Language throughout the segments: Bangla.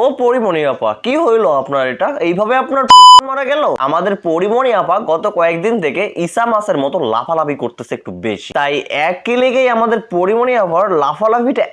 ও পরিমণি আপা, কি হইলো আপনার? এটা এইভাবে আপনার পেছন মারা গেল? আমাদের পরিমণি আপা গত কয়েকদিন থেকে ঈসা মাসের মতো লাফালাফি করতেছে একটু বেশি, তাই একই লেগেই আমাদের পরিমণি আপার লাফালাফিটা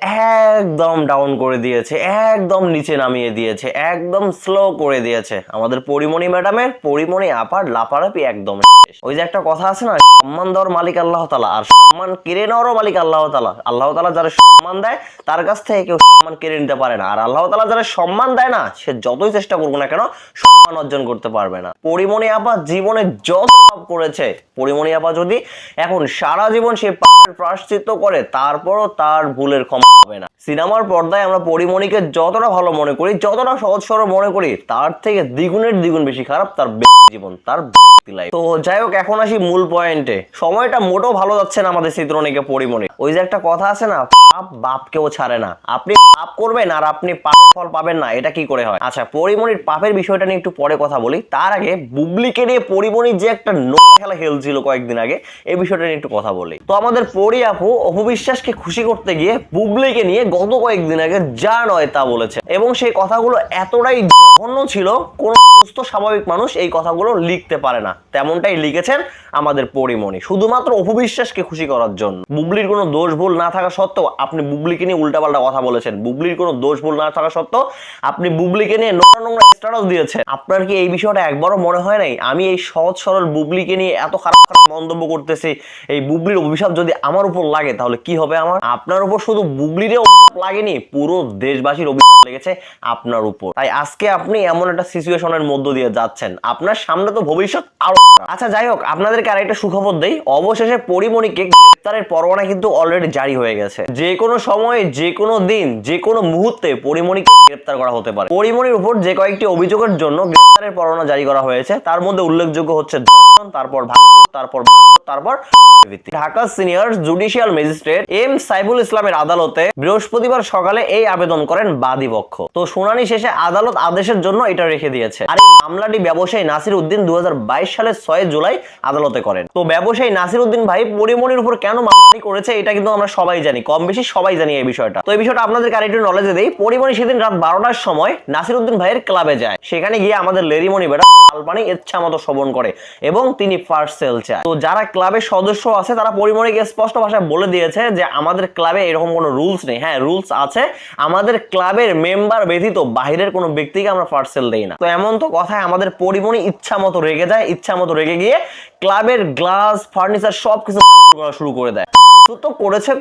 একদম ডাউন করে দিয়েছে, একদম নিচে নামিয়ে দিয়েছে, একদম স্লো করে দিয়েছে। আমাদের পরিমণি ম্যাডামের, পরিমণি আপার লাফালাফি একদম শেষ। ওই যে একটা কথা আছে না, সম্মান দেওয়ার মালিক আল্লাহ তাআলা, আর সম্মান কেড়ে নেওয়ারও মালিক আল্লাহ তাআলা। আল্লাহ তাআলা যারা সম্মান দেয় তার কাছ থেকে কেউ সম্মান কেড়ে নিতে পারে না, আর আল্লাহ তাআলা যারা সম্মান দেয় না, সে যতই চেষ্টা করুক না কেন সম্মান অর্জন করতে পারবে না। পরিমণি আপা জীবনে যত পাপ করেছে, পরিমণি আপা যদি এখন সারা জীবন সে পাপের প্রায়শ্চিত্ত করে, তারপরও তার ভুলের ক্ষমা হবে না। সিনেমার পর্দায় আমরা পরিমণিকে যতটা ভালো মনে করি, যতটা সহজ সরল মনে করি, তার থেকে দ্বিগুণের দ্বিগুণ বেশি খারাপ তার ব্যক্তি জীবন, তার ব্যক্তি লাইফ। তো যাই হোক, এখন আসি মূল পয়েন্টে। সময়টা মোটেও ভালো যাচ্ছে না আমাদের চিত্রনায়িকা পরিমণি। ওই যে একটা কথা আছে না, পাপ বাপকেও ছাড়ে না। আপনি পাপ করবেন আর আপনি পাপের ফল পাবেন না, এটা কি করে হয়? আচ্ছা, পরিমণির পাপের বিষয়টা নিয়ে একটু পরে কথা বলি। তার আগে বুবলিকে নিয়ে পরিমণির যে একটা খেলা খেলছিল কয়েকদিন আগে, এই বিষয়টা নিয়ে একটু কথা বলি। তো আমাদের পরি আপু অপু বিশ্বাসকে খুশি করতে গিয়ে বুবলিকে নিয়ে গত কয়েকদিন আগে যা নয় তা বলেছে, এবং সেই কথাগুলো এতটাই জঘন্য ছিল, কোন সুস্থ স্বাভাবিক মানুষ এই কথাগুলো লিখতে পারে না। তেমনটাই লিখেছেন আমাদের পরিমণি, শুধুমাত্র অপু বিশ্বাসকে খুশি করার জন্য। বুবলির কোনো দোষ ভুল না থাকা সত্ত্বেও আপনি বুবলিকে নিয়ে উল্টাপাল্টা কথা বলেছেন। বুবলির কোনো দোষ ভুল না থাকা সত্ত্বেও আপনি বুবলিকে নিয়ে নোংরা নোংরা স্ট্যাটাস দিয়েছেন। আপনার কি এই বিষয়টা একবারও মনে হয় নাই, আমি এই সহজ সরল বুবলিকে নিয়ে এত খারাপ খারাপ মন্তব্য করতেছি, এই বুবলির অভিশাপ যদি আমার উপর লাগে তাহলে কি হবে আমার? আপনার উপর শুধু বুবলির অভিশাপ লাগেনি, পুরো দেশবাসীর অভিশাপ লেগেছে আপনার উপর। তাই আজকে আপনি এমন একটা সিচুয়েশনের মধ্য দিয়ে যাচ্ছেন, আপনার সামনে তো ভবিষ্যৎ আরো। আচ্ছা যাই হোক, আপনাদেরকে আরেকটা সুখবর দেই। অবশেষে পরিমণিকে গ্রেফতারের পরোয়ানা কিন্তু অলরেডি জারি হয়ে গেছে। যে কোনো সময়, যে কোনো দিন, যে কোনো মুহূর্তে পরিমণিকে গ্রেফতার করা হতে পারে। পরিমণির উপর যে কয়েকটি অভিযোগের জন্য গ্রেফতারের পরোয়ানা জারি করা হয়েছে, তার মধ্যে উল্লেখযোগ্য হচ্ছে ধর্ষণ, তারপর ভাঙচুর, তারপর Dhaka senior judicial magistrate M Saiful ইসলামের আদালতে বৃহস্পতিবার সকালে এই আবেদন করেন বাদী পক্ষ। তো শুনানি শেষে আদালত আদেশের জন্য এটা রেখে দিয়েছে। আর এই মামলাটি ব্যবসায়ী নাসির উদ্দিন 2022 সালের 6 জুলাই আদালতে করেন। তো ব্যবসায়ী নাসির উদ্দিন ভাই পরিমণির উপর কেন মামলাটি করেছে এটা কিন্তু আমরা সবাই জানি, কম বেশি সবাই জানি এই বিষয়টা। তো এই বিষয়টা আপনাদেরকে আরেকটু নলেজে দেই। পরিমণি সেদিন রাত 12টার সময় নাসির উদ্দিন ভাইয়ের ক্লাবে যায়। সেখানে গিয়ে আমাদের লেরিমণি বেটা লালপানি ইচ্ছা মতো শোভন করে এবং তিনি ফার্স্ট সেল চায়। তো যারা ক্লাবের সদস্য আছে তারা পরিমণিকে স্পষ্ট ভাষায় বলে দিয়েছে যে আমাদের ক্লাবে এরকম কোনো রুলস নেই। হ্যাঁ, রুলস আছে, আমাদের ক্লাবের মেম্বার ব্যতীত বাহিরের কোনো ব্যক্তিকে আমরা ফার্স্ট সেল দেই না। তো এমন তো কথায় আমাদের পরিমণি ইচ্ছা মতো রেগে যায়, ইচ্ছা মতো রেগে গিয়ে ক্লাবের গ্লাস, ফার্নিচার সবকিছু করা শুরু করে দেয়। তো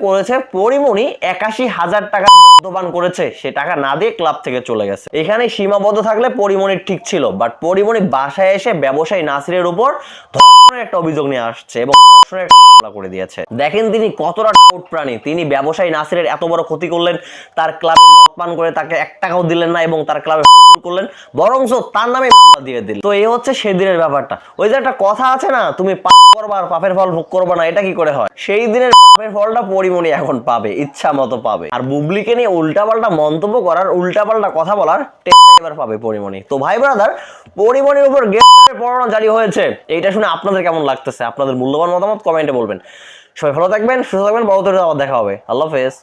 করেছে পরিমণি 81,000 টাকা মদ্যপান করেছে, সে টাকা না দিয়ে ক্লাব থেকে চলে গেছে। এখানে সীমাবদ্ধ থাকলে পরিমণির ঠিক ছিল, বাট পরিমণি বাসায় এসে ব্যবসায়ী নাসিরের উপর ধর্ষণের একটা অভিযোগ নিয়ে আসছে এবং ধর্ষণের একটা মামলা করে দিয়েছে। দেখেন তিনি কতটা টাউট প্রাণী। তিনি ব্যবসায়ী নাসিরের এত বড় ক্ষতি করলেন, তার ক্লাবে মদ পান করে তাকে 1 টাকাও দিলেন না এবং তার ক্লাবে করলেন, বরঞ্চ তার নামে মামলা দিয়ে দিল। তো এই হচ্ছে সেদিনের ব্যাপারটা। ওই যে একটা কথা আছে না, তুমি পাপ করবা আর পাপের ফল ভোগ করবা না, এটা কি করে হয়? সেই দিনের পাপের ফলটা পরিমণি এখন পাবে, ইচ্ছা মতো পাবে। আর বুবলিকে নিয়ে উল্টাপাল্টা মন্তব্য করার, উল্টাপাল্টা কথা বলার টেস্ট এবার পাবে পরিমণি। তো ভাই ব্রাদার, পরিমণির উপর গ্রেফতারের পরোয়ানা জারি হয়েছে, এইটা শুনে আপনাদের কেমন লাগতেছে? আপনাদের মূল্যবান মতামত কমেন্টে বলবেন। সবাই ভালো থাকবেন, সুস্থ থাকবেন, পরবর্তীতে আবার দেখা হবে। আল্লাহ হাফেজ।